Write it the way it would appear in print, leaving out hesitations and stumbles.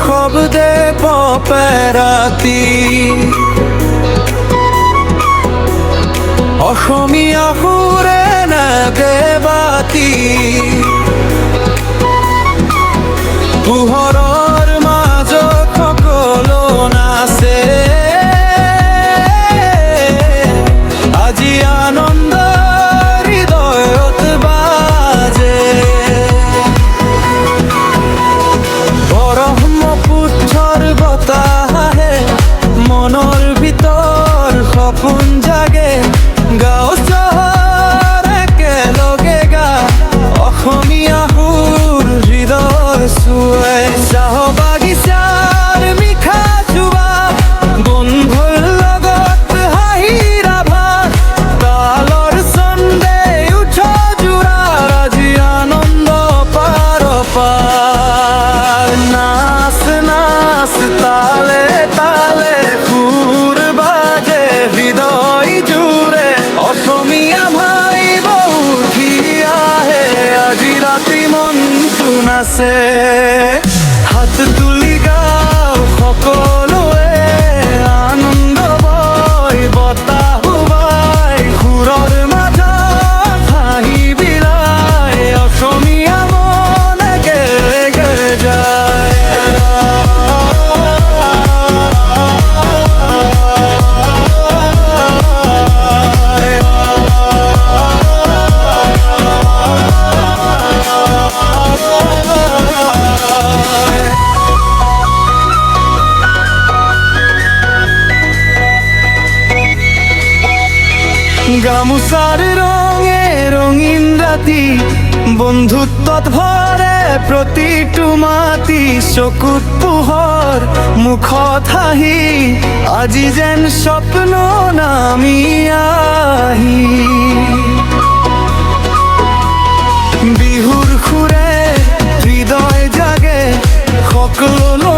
শব্দে পপেৰাতি অসমীয়া সুৰে নেকে বাতি পোহৰৰ মাজত সকলো নাচে আজি আনন্দ হৃদয়ত বাজে ব্ৰহ্মপুত্ৰৰ বতাহে মনৰ ভিতৰ সপোন জাগে গাঁও চহৰ একেলগে গা অসমীয়া সুৰ হৃদয় চুৱে চাহ বাগিচাৰ মিঠা চুবা বন্ধুৰ লগত হাঁহিৰ আভাস তালৰ ছন্দে উঠ জোৰাৰ আজি আনন্দ পাৰ পাৰ নাচ নাচ তালে তালে সুৰ বাজে হৃদয় জুড়ে অসমীয়া ভাই উঠি আহে আজি ৰাতি মনটো নাচে হাত তুলি গাও সকলোৱে আনন্দ বয় বতাহ বাই সুৰৰ মাজত হাঁহি বিলাই অসমীয়া মন একেলগে যায় গামোচাৰ ৰঙে ৰঙীন ৰাতি বন্ধুত্বত ভৰে প্ৰতিটো মাতি চকুত পোহৰ মুখত হাঁহি আজি যেন স্বপ্ন নামি আহি বিহুৰ সুৰে হৃদয় জাগে সকলো